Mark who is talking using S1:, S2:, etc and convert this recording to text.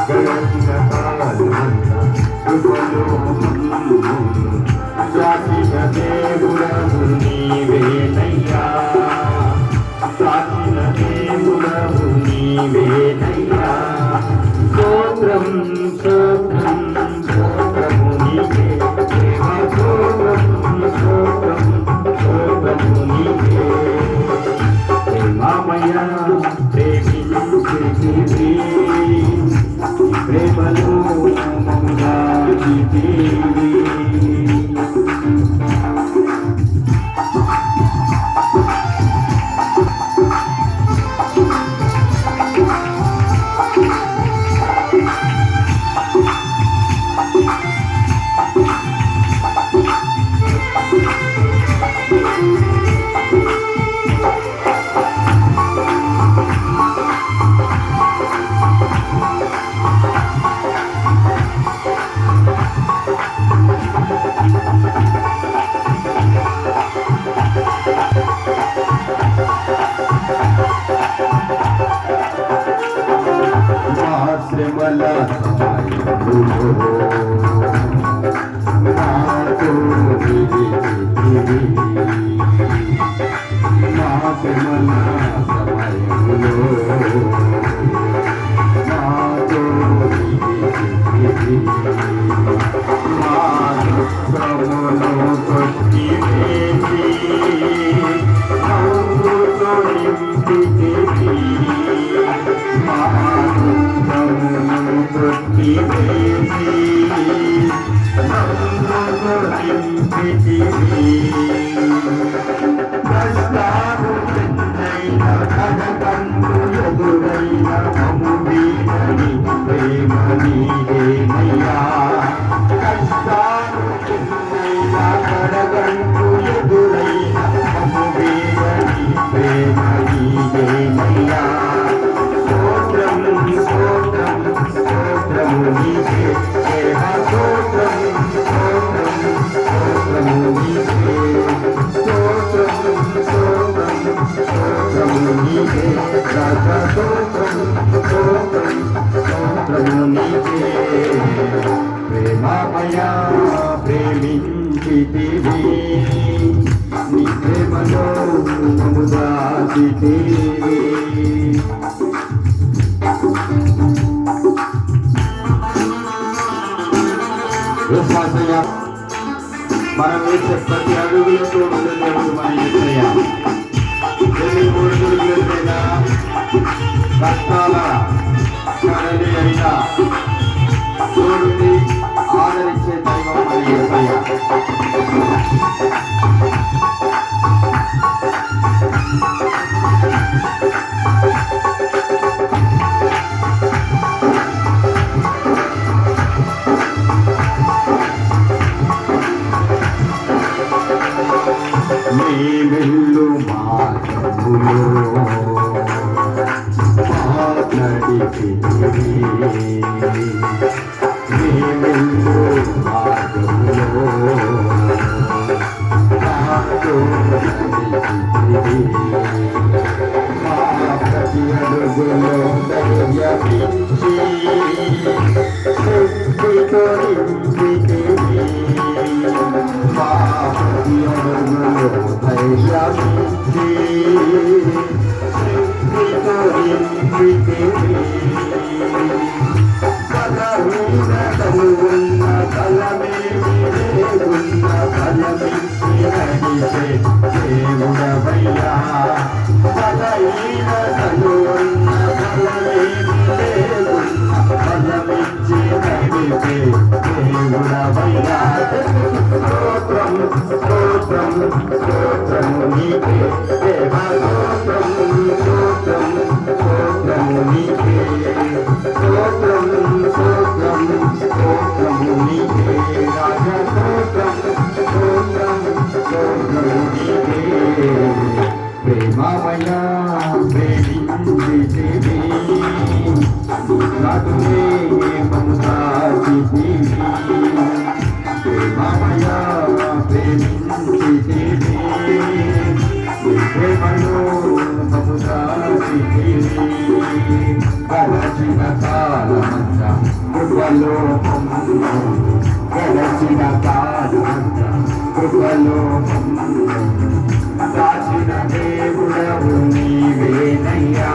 S1: గడచిన కాలమంతా కృపలో సాచిన దేవుడవు నీవేనయ్యా, సాచిన దేవుడవు నీవేనయ్యా. స్తోత్రం స్తోత్రం స్తోత్రము నీకే దేవా, స్తోత్రం స్తోత్రం స్తోత్రము నీకే. ప్రేమమయ ప్రేమించితివి, ప్రేమలో మమ్ముగాచితివి. శ్రమల సమయములో నాతో నిలిచితివి, నా శ్రమల సమయములో నాతో నిలిచితివి. నా దుఃఖమును కొట్టివేసి నవ్వుతో నింపితివి, నా దుఃఖమును కొట్టివేసి నవ్వుతో నింపితివి. కష్టాలు ఎన్నైనా కడకండు ఎదురైన మమ్ము వీడని ప్రేమ నీవేనయ్యా. కష్టాలు ఎన్నైనా కడకండు ఎదురైన మమ్ము వీడని ప్రేమ నీవేనయ్యా. స్తోత్రం స్తోత్రం స్తోత్రము నీకే దేవా, స్తోత్రం స్తోత్రం స్తోత్రము నీకే. స్తోత్రం స్తోత్రం స్తోత్రము నీకే రాజా, స్తోత్రం స్తోత్రం స్తోత్రము నీకే. ప్రేమమయ ప్రేమించితివి, నీ ప్రేమలో మమ్ము దాచితివి. విశ్వాసంగా మనం వేసే ప్రతి అడుగులతో దేవుడు మన యేసయ్య. ఎన్ని ఒడిదుడుకులైనా కష్టాల కడలి అయినా తోడుని ఆదరించే దైవం మన యేసయ్య. నీ వెళ్ళు మార్గములో మాట్లాడితివి, నీ వెళ్ళు మార్గములో నాతో నడిచితివి. మా ప్రతి అడుగులో ధైర్యమిచ్చి శక్తితో నింపితివి, మా ప్రతి అడుగులో ధైర్యమిచ్చి శక్తితో నింపితివి. బలహీన తనువున్న బలమేమి లేకున్న బలమిచ్చి నడిపే దేవుడవయ్యా. బలహీన తనువున్న బలమేమి లేకున్న బలమిచ్చి నడిపే దేవుడవయ్యా. స్తోత్రం స్తోత్రం స్తోత్రము నీకే దేవా, స్తోత్రం స్తోత్రం స్తోత్రము నీకే. స్తోత్రం స్తోత్రం స్తోత్రము నీకే రాజా, స్తోత్రం స్తోత్రం స్తోత్రము నీకే. ప్రేమమయ ప్రేమించితివి, నాటునే మమ్ము దాచితివి. ప్రేమమయ ప్రేమించితివి, ప్రేమలో మమ్ము దాచితివి. గడచిన కాలమంతా కృపలో గడచిన కాలంత కృపలో దాచిన దేవుడవు నీవేనయ్యా